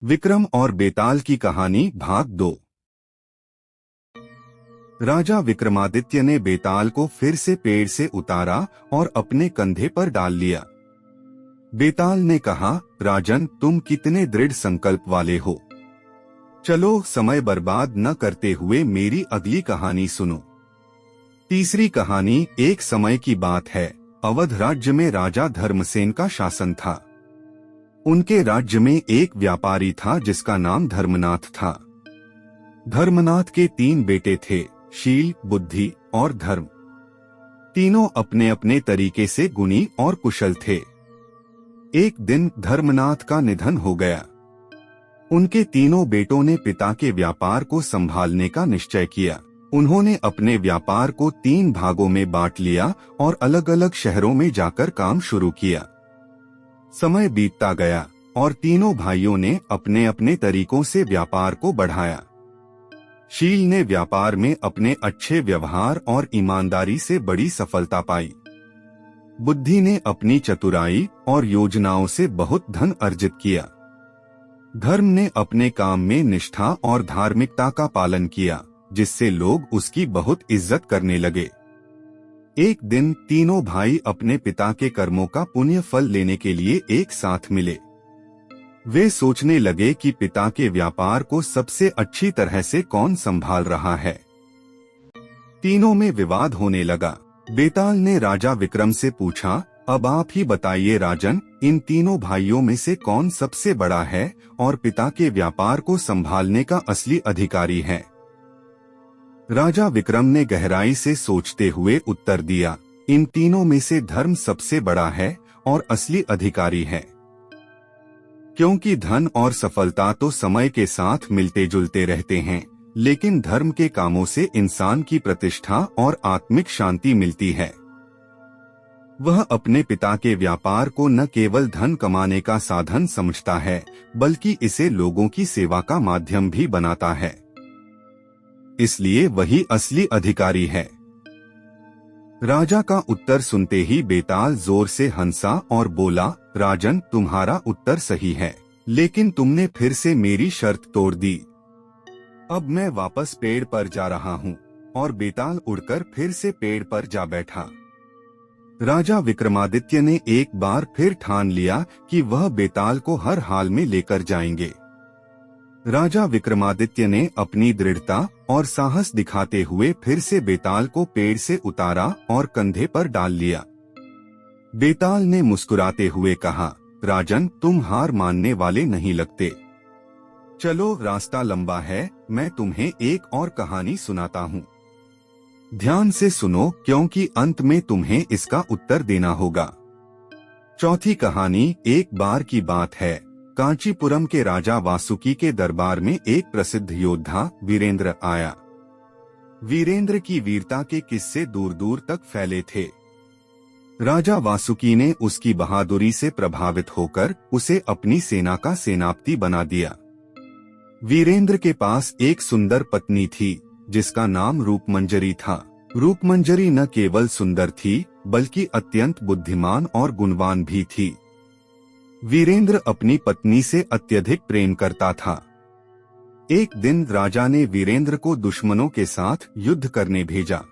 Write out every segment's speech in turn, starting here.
विक्रम और बेताल की कहानी भाग 2। राजा विक्रमादित्य ने बेताल को फिर से पेड़ से उतारा और अपने कंधे पर डाल लिया। बेताल ने कहा, राजन, तुम कितने दृढ़ संकल्प वाले हो। चलो समय बर्बाद न करते हुए मेरी अगली कहानी सुनो। तीसरी कहानी। एक समय की बात है, अवध राज्य में राजा धर्मसेन का शासन था। उनके राज्य में एक व्यापारी था जिसका नाम धर्मनाथ था। धर्मनाथ के 3 बेटे थे, शील, बुद्धि और धर्म। तीनों अपने अपने तरीके से गुणी और कुशल थे। एक दिन धर्मनाथ का निधन हो गया। उनके तीनों बेटों ने पिता के व्यापार को संभालने का निश्चय किया। उन्होंने अपने व्यापार को 3 भागों में बांट लिया और अलग अलग शहरों में जाकर काम शुरू किया। समय बीतता गया और तीनों भाइयों ने अपने अपने तरीकों से व्यापार को बढ़ाया। शील ने व्यापार में अपने अच्छे व्यवहार और ईमानदारी से बड़ी सफलता पाई। बुद्धि ने अपनी चतुराई और योजनाओं से बहुत धन अर्जित किया। धर्म ने अपने काम में निष्ठा और धार्मिकता का पालन किया, जिससे लोग उसकी बहुत इज्जत करने लगे। एक दिन तीनों भाई अपने पिता के कर्मों का पुण्य फल लेने के लिए एक साथ मिले। वे सोचने लगे कि पिता के व्यापार को सबसे अच्छी तरह से कौन संभाल रहा है। तीनों में विवाद होने लगा। बेताल ने राजा विक्रम से पूछा, अब आप ही बताइए राजन, इन तीनों भाइयों में से कौन सबसे बड़ा है और पिता के व्यापार को संभालने का असली अधिकारी है। राजा विक्रम ने गहराई से सोचते हुए उत्तर दिया, इन तीनों में से धर्म सबसे बड़ा है और असली अधिकारी है। क्योंकि धन और सफलता तो समय के साथ मिलते जुलते रहते हैं, लेकिन धर्म के कामों से इंसान की प्रतिष्ठा और आत्मिक शांति मिलती है। वह अपने पिता के व्यापार को न केवल धन कमाने का साधन समझता है, बल्कि इसे लोगों की सेवा का माध्यम भी बनाता है। इसलिए वही असली अधिकारी है। राजा का उत्तर सुनते ही बेताल जोर से हंसा और बोला, राजन, तुम्हारा उत्तर सही है, लेकिन तुमने फिर से मेरी शर्त तोड़ दी। अब मैं वापस पेड़ पर जा रहा हूँ। और बेताल उड़कर फिर से पेड़ पर जा बैठा। राजा विक्रमादित्य ने एक बार फिर ठान लिया कि वह बेताल को हर हाल में लेकर जाएंगे। राजा विक्रमादित्य ने अपनी दृढ़ता और साहस दिखाते हुए फिर से बेताल को पेड़ से उतारा और कंधे पर डाल लिया। बेताल ने मुस्कुराते हुए कहा, राजन, तुम हार मानने वाले नहीं लगते। चलो, रास्ता लंबा है, मैं तुम्हें एक और कहानी सुनाता हूँ। ध्यान से सुनो, क्योंकि अंत में तुम्हें इसका उत्तर देना होगा। चौथी कहानी। एक बार की बात है, कांचीपुरम के राजा वासुकी के दरबार में एक प्रसिद्ध योद्धा वीरेंद्र आया। वीरेंद्र की वीरता के किस्से दूर दूर तक फैले थे। राजा वासुकी ने उसकी बहादुरी से प्रभावित होकर उसे अपनी सेना का सेनापति बना दिया। वीरेंद्र के पास एक सुंदर पत्नी थी, जिसका नाम रूपमंजरी था। रूपमंजरी न केवल सुंदर थी, बल्कि अत्यंत बुद्धिमान और गुणवान भी थी। वीरेंद्र अपनी पत्नी से अत्यधिक प्रेम करता था। एक दिन राजा ने वीरेंद्र को दुश्मनों के साथ युद्ध करने भेजा।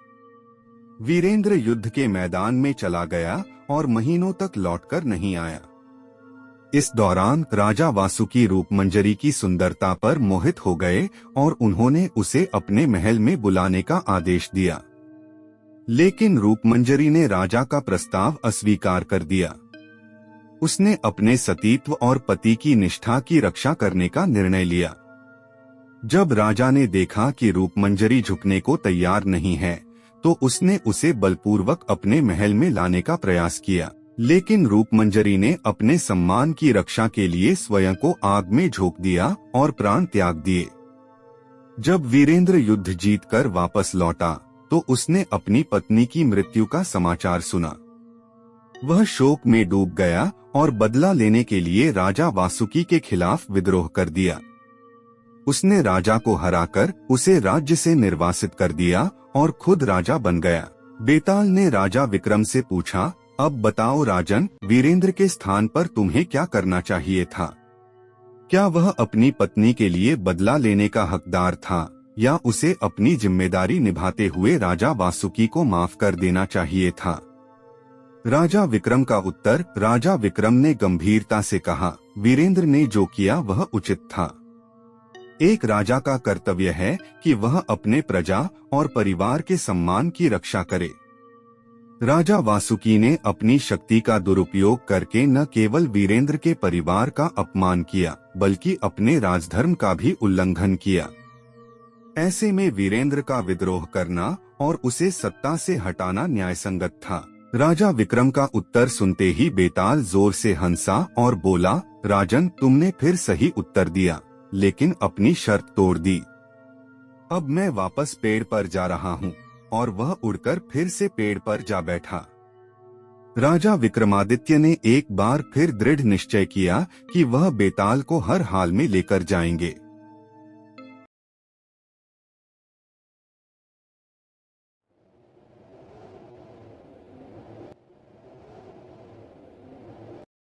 वीरेंद्र युद्ध के मैदान में चला गया और महीनों तक लौटकर नहीं आया। इस दौरान राजा वासुकी रूपमंजरी की सुंदरता पर मोहित हो गए और उन्होंने उसे अपने महल में बुलाने का आदेश दिया। लेकिन रूपमंजरी ने राजा का प्रस्ताव अस्वीकार कर दिया। उसने अपने सतीत्व और पति की निष्ठा की रक्षा करने का निर्णय लिया। जब राजा ने देखा कि रूपमंजरी झुकने को तैयार नहीं है, तो उसने उसे बलपूर्वक अपने महल में लाने का प्रयास किया। लेकिन रूपमंजरी ने अपने सम्मान की रक्षा के लिए स्वयं को आग में झोंक दिया और प्राण त्याग दिए। जब वीरेंद्र युद्ध जीतकर वापस लौटा, तो उसने अपनी पत्नी की मृत्यु का समाचार सुना। वह शोक में डूब गया और बदला लेने के लिए राजा वासुकी के खिलाफ विद्रोह कर दिया। उसने राजा को हराकर उसे राज्य से निर्वासित कर दिया और खुद राजा बन गया। बेताल ने राजा विक्रम से पूछा, अब बताओ राजन, वीरेंद्र के स्थान पर तुम्हें क्या करना चाहिए था? क्या वह अपनी पत्नी के लिए बदला लेने का हकदार था या उसे अपनी जिम्मेदारी निभाते हुए राजा वासुकी को माफ कर देना चाहिए था? राजा विक्रम का उत्तर। राजा विक्रम ने गंभीरता से कहा, वीरेंद्र ने जो किया वह उचित था। एक राजा का कर्तव्य है कि वह अपने प्रजा और परिवार के सम्मान की रक्षा करे। राजा वासुकी ने अपनी शक्ति का दुरुपयोग करके न केवल वीरेंद्र के परिवार का अपमान किया, बल्कि अपने राजधर्म का भी उल्लंघन किया। ऐसे में वीरेंद्र का विद्रोह करना और उसे सत्ता से हटाना न्यायसंगत था। राजा विक्रम का उत्तर सुनते ही बेताल जोर से हंसा और बोला, राजन, तुमने फिर सही उत्तर दिया, लेकिन अपनी शर्त तोड़ दी। अब मैं वापस पेड़ पर जा रहा हूँ। और वह उड़कर फिर से पेड़ पर जा बैठा। राजा विक्रमादित्य ने एक बार फिर दृढ़ निश्चय किया कि वह बेताल को हर हाल में लेकर जाएंगे।